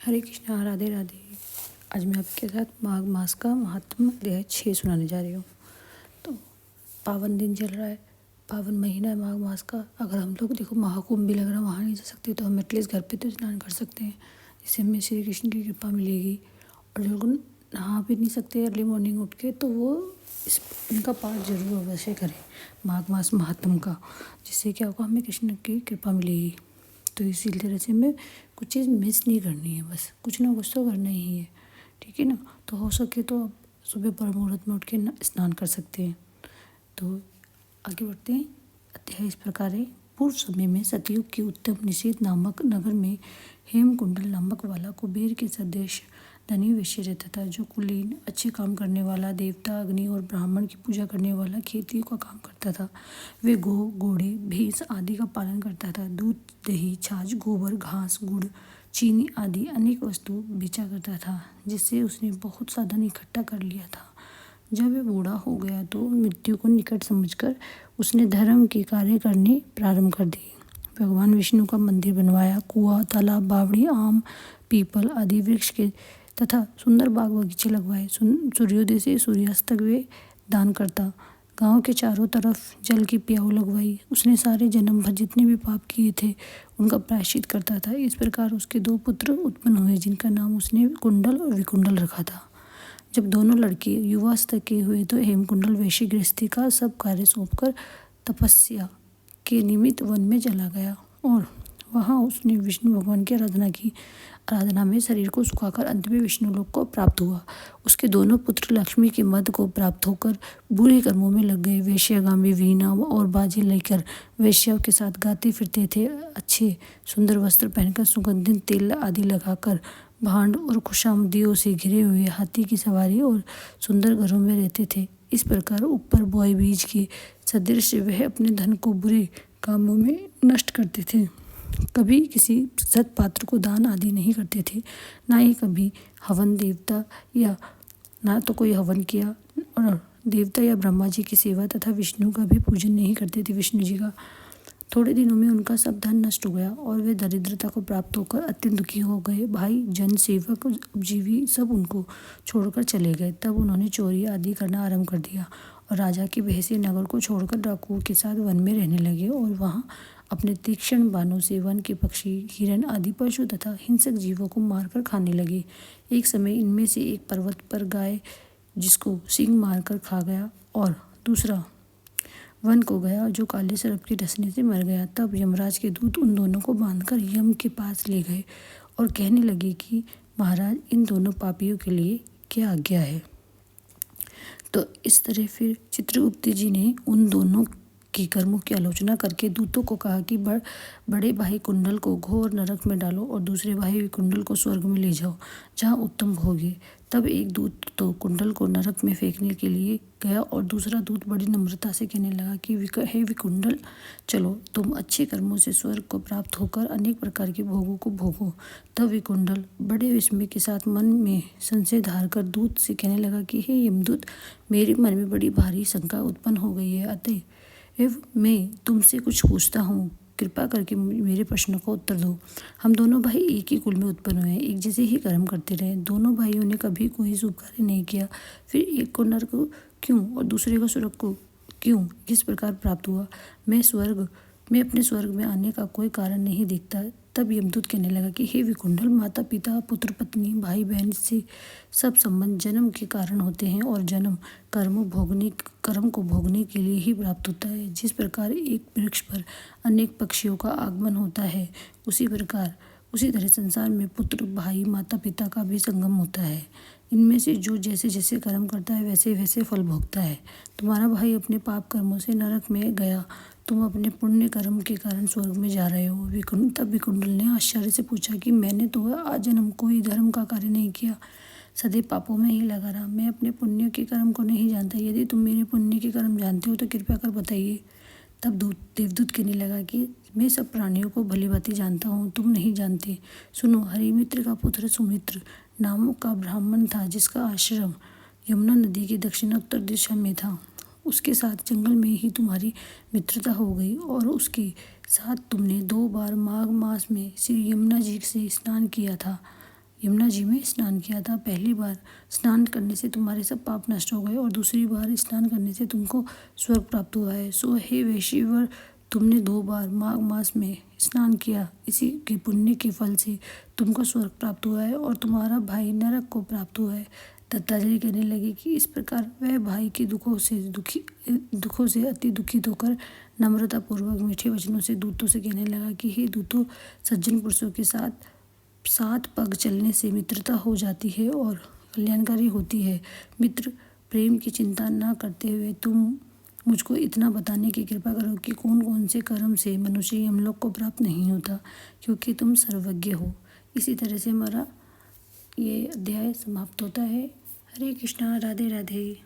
हरे कृष्णा, राधे राधे। आज मैं आपके साथ माघ मास का महात्म अध्याय 6 सुनाने जा रही हूँ। तो पावन दिन चल रहा है, पावन महीना है माघ मास का। अगर हम लोग देखो महाकुंभ भी लग रहा है, वहाँ नहीं जा सकते तो हम एटलीस्ट घर पे तो स्नान कर सकते हैं, जिससे हमें श्री कृष्ण की कृपा मिलेगी। और जो लोग नहा भी नहीं सकते अर्ली मॉर्निंग उठ के, तो वो इनका पाठ जरूर अवश्य करें, माघ मास महात्म का, जिससे क्या होगा, हमें कृष्ण की कृपा मिलेगी। तो इसी तरह से हमें कुछ चीज़ मिस नहीं करनी है, बस कुछ ना कुछ तो करना ही है, ठीक है ना। तो हो सके तो आप सुबह ब्रह्म मुहूर्त में उठ के स्नान कर सकते हैं। तो आगे बढ़ते हैं। अध्याय इस प्रकार है। पूर्व समय में सतयुग के उत्तम निषेध नामक नगर में हेमकुंडल नामक वाला कुबेर के सदृश धनी वैश्य रहता था, जो कुलीन, अच्छे काम करने वाला, देवता, अग्नि और ब्राह्मण की पूजा करने वाला, खेती का काम करता था। वे गौ, घोड़े, भैंस आदि का पालन करता था। दूध, दही, छाछ, गोबर, घास, गुड़, चीनी आदि अनेक वस्तु बेचा करता था, जिससे उसने बहुत सा धन इकट्ठा कर लिया था। जब वह बूढ़ा हो गया तो मृत्यु को निकट समझकर उसने धर्म के कार्य करने प्रारंभ कर दिए। भगवान विष्णु का मंदिर बनवाया, कुआं, तालाब, बावड़ी, आम, पीपल आदि वृक्ष के तथा सुंदर बाग बगीचे लगवाए। सूर्योदय से सूर्यास्त तक वे दान करता। गांव के चारों तरफ जल की प्याऊ लगवाई। उसने सारे जन्म भर जितने भी पाप किए थे उनका प्रायश्चित करता था। इस प्रकार उसके 2 पुत्र उत्पन्न हुए, जिनका नाम उसने कुंडल और विकुंडल रखा था। जब दोनों लड़के युवावस्था के हुए तो हेमकुंडल वैश्य गृहस्थी का सब कार्य सौंपकर तपस्या के निमित्त वन में चला गया और वहाँ उसने विष्णु भगवान की आराधना में शरीर को सुखाकर अंत में विष्णु लोक को प्राप्त हुआ। उसके दोनों पुत्र लक्ष्मी के मद को प्राप्त होकर बुरे कर्मों में लग गए। वैश्यगामी वीणा और बाजे लेकर वैश्याओं के साथ गाते फिरते थे। अच्छे सुंदर वस्त्र पहनकर, सुगंधित तेल आदि लगाकर, भांड और खुशामदियों से घिरे हुए हाथी की सवारी और सुंदर घरों में रहते थे। इस प्रकार ऊपर बोए बीज के सदृश वह अपने धन को बुरे कामों में नष्ट करते थे। कभी किसी सत्पात्र को दान आदि नहीं करते थे, ना ही कभी हवन देवता या ना तो कोई हवन किया, और देवता या ब्रह्मा जी की सेवा तथा विष्णु का भी पूजन नहीं करते थे, विष्णु जी का। थोड़े दिनों में उनका सब धन नष्ट हो गया और वे दरिद्रता को प्राप्त होकर अत्यंत दुखी हो गए। भाई, जन, सेवक, उपजीवी सब उनको छोड़कर चले गए। तब उन्होंने चोरी आदि करना आरंभ कर दिया और राजा के भय नगर को छोड़कर डाकुओं के साथ वन में रहने लगे और वहाँ अपने तीक्ष्ण बाणों से वन के पक्षी, हिरण आदि पशु तथा हिंसक जीवों को मारकर खाने लगे। एक समय इनमें से एक पर्वत पर गाय जिसको सिंह मारकर खा गया और दूसरा वन को गया जो काले सर्प के डसने से मर गया। तब यमराज के दूत उन दोनों को बांधकर यम के पास ले गए और कहने लगे कि महाराज, इन दोनों पापियों के लिए क्या आज्ञा है। तो इस तरह फिर चित्रगुप्त जी ने उन दोनों के कर्मों की आलोचना करके दूतों को कहा कि बड़े भाई कुंडल को घोर नरक में डालो और दूसरे भाई कुंडल को स्वर्ग में ले जाओ, जहाँ उत्तम भोगे। तब एक दूत तो कुंडल को नरक में फेंकने के लिए गया और दूसरा दूत बड़ी नम्रता से कहने लगा कि हे विकुंडल, चलो, तुम अच्छे कर्मों से स्वर्ग को प्राप्त होकर अनेक प्रकार के भोगों को भोगो। तब विकुंडल बड़े विस्मय के साथ मन में संशय धार कर दूत से कहने लगा कि हे यमदूत, मेरे मन में बड़ी भारी शंका उत्पन्न हो गई है, अतः मैं तुमसे कुछ पूछता हूँ, कृपा करके मेरे प्रश्नों का उत्तर दो। हम दोनों भाई एक ही कुल में उत्पन्न हुए हैं, एक जैसे ही कर्म करते रहे। दोनों भाइयों ने कभी कोई शुभ कार्य नहीं किया, फिर एक को नरक क्यों और दूसरे को स्वर्ग को क्यों किस प्रकार प्राप्त हुआ? मैं अपने स्वर्ग में आने का कोई कारण नहीं देखता। तब यमदूत कहने लगा कि हे विकुंडल, माता पिता, पुत्र पत्नी, भाई बहन से सब संबंध जन्म के कारण होते हैं और जन्म कर्म को भोगने के लिए ही प्राप्त होता है। जिस प्रकार एक वृक्ष पर अनेक पक्षियों का आगमन होता है, उसी तरह संसार में पुत्र, भाई, माता पिता का भी संगम होता है। इनमें से जो जैसे जैसे कर्म करता है वैसे वैसे फल भोगता है। तुम्हारा भाई अपने पाप कर्मों से नरक में गया, तुम अपने पुण्य कर्म के कारण स्वर्ग में जा रहे हो। तब विकुंडल ने आश्चर्य से पूछा कि मैंने तो आजन्म कोई धर्म का कार्य नहीं किया, सदैव पापों में ही लगा रहा। मैं अपने पुण्य के कर्म को नहीं जानता। यदि तुम मेरे पुण्य के कर्म जानते हो तो कृपया कर बताइए। तब देवदूत कहने लगा कि मैं सब प्राणियों को भली भांति जानता हूँ, तुम नहीं जानते। सुनो, हरिमित्र का पुत्र सुमित्र नाम का ब्राह्मण था, जिसका आश्रम यमुना नदी की दक्षिणोत्तर दिशा में था। उसके साथ जंगल में ही तुम्हारी मित्रता हो गई और उसके साथ तुमने 2 बार माघ मास में श्री यमुना जी से स्नान किया था। यमुना जी में स्नान किया था। पहली बार स्नान करने से तुम्हारे सब पाप नष्ट हो गए और दूसरी बार स्नान करने से तुमको स्वर्ग प्राप्त हुआ है। सो हे वैश्यवर, तुमने 2 बार माघ मास में स्नान किया, इसी के पुण्य के फल से तुमको स्वर्ग प्राप्त हुआ है और तुम्हारा भाई नरक को प्राप्त हुआ है। दत्तात्रेय कहने लगे कि इस प्रकार वह भाई के दुखों से अति दुखित होकर नम्रता पूर्वक मीठे वचनों से दूतों से कहने लगा कि हे दूतों, सज्जन पुरुषों के साथ 7 पग चलने से मित्रता हो जाती है और कल्याणकारी होती है। मित्र प्रेम की चिंता न करते हुए तुम मुझको इतना बताने की कृपा करो कि कौन कौन से कर्म से मनुष्य यमलोक को प्राप्त नहीं होता, क्योंकि तुम सर्वज्ञ हो। इसी तरह से हमारा ये अध्याय समाप्त होता है। हरे कृष्णा, राधे राधे।